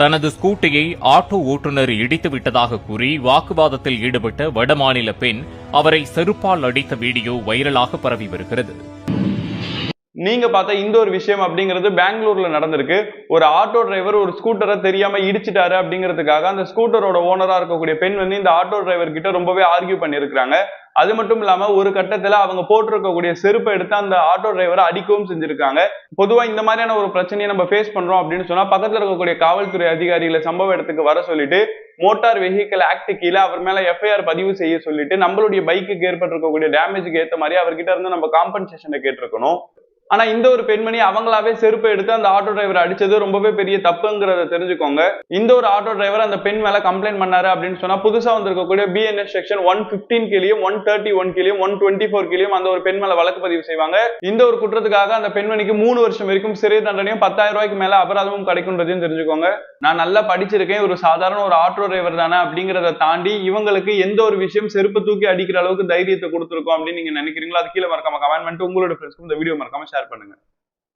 தனது ஸ்கூட்டியை ஆட்டோ ஓட்டுநர் இடித்து விட்டதாக கூறி வாக்குவாதத்தில் ஈடுபட்ட வடமாநில பெண் அவரை செருப்பால் அடித்த வீடியோ வைரலாக பரவி வருகிறது. நீங்க பார்த்த இந்த ஒரு விஷயம் அப்படிங்கிறது பெங்களூர்ல நடந்திருக்கு. ஒரு ஆட்டோ டிரைவர் ஒரு ஸ்கூட்டரை தெரியாம இடிச்சிட்டாரு அப்படிங்கிறதுக்காக அந்த ஸ்கூட்டரோட ஓனரா இருக்கக்கூடிய பெண் வந்து இந்த ஆட்டோ டிரைவர் கிட்ட ரொம்பவே ஆர்கியூ பண்ணிருக்காங்க. அது மட்டும் இல்லாம ஒரு கட்டத்துல அவங்க போட்டிருக்கக்கூடிய செருப்பை எடுத்து அந்த ஆட்டோ டிரைவரை அடிக்கவும் செஞ்சிருக்காங்க. பொதுவா இந்த மாதிரியான ஒரு பிரச்சனையை நம்ம ஃபேஸ் பண்றோம் அப்படின்னு சொன்னா பக்கத்துல இருக்கக்கூடிய காவல்துறை அதிகாரிகளை சம்பவ இடத்துக்கு வர சொல்லிட்டு மோட்டார் வெஹிக்கிள் ஆக்ட் கீழே அவர் மேல எஃப்ஐஆர் பதிவு செய்ய சொல்லிட்டு நம்மளுடைய பைக்குக்கு ஏற்பட்டிருக்கக்கூடிய டேமேஜுக்கு ஏற்ற மாதிரி அவர்கிட்ட இருந்து நம்ம காம்பன்சேஷனை கேட்டிருக்கணும். ஆனா இந்த ஒரு பெண்மணி அவங்களாவே செருப்பை எடுத்து அந்த ஆட்டோ டிரைவர் அடிச்சது ரொம்பவே பெரிய தப்புங்கிறத தெரிஞ்சுக்கோங்க. இந்த ஒரு ஆட்டோ டிரைவர் அந்த பெண் மேல கம்ப்ளைண்ட் பண்ணாரு அப்படின்னு சொன்னா புதுசா வந்திருக்கக்கூடிய BNS செக்ஷன் 115 கீழயும் 131 கீழயும் 124 கீழயும் அந்த ஒரு பெண் மேல வழக்கு பதிவு செய்வாங்க. இந்த ஒரு குற்றத்துக்காக அந்த பெண்மணிக்கு 3 வருஷம் வரைக்கும் சிறை தண்டனையும் 10,000 ரூபாய்க்கு மேல அபராதமும் கிடைக்கும்ன்றதையும் தெரிஞ்சுக்கோங்க. நான் நல்லா படிச்சிருக்கேன், ஒரு சாதாரண ஒரு ஆட்டோ டிரைவர் தானே அப்படிங்கிறத தாண்டி இவங்களுக்கு எந்த ஒரு விஷயம் செருப்பு தூக்கி அடிக்கிற அளவுக்கு தைரியத்தை கொடுத்துருக்கோம் அப்படின்னு நீங்க நினைக்கிறீங்களோ அது கீழே மறக்காம கமெண்ட் பண்ணிட்டு உங்களோட ஃப்ரெண்ட்ஸ்க்கு இந்த வீடியோ மறக்காம ஷேர் பண்ணுங்க.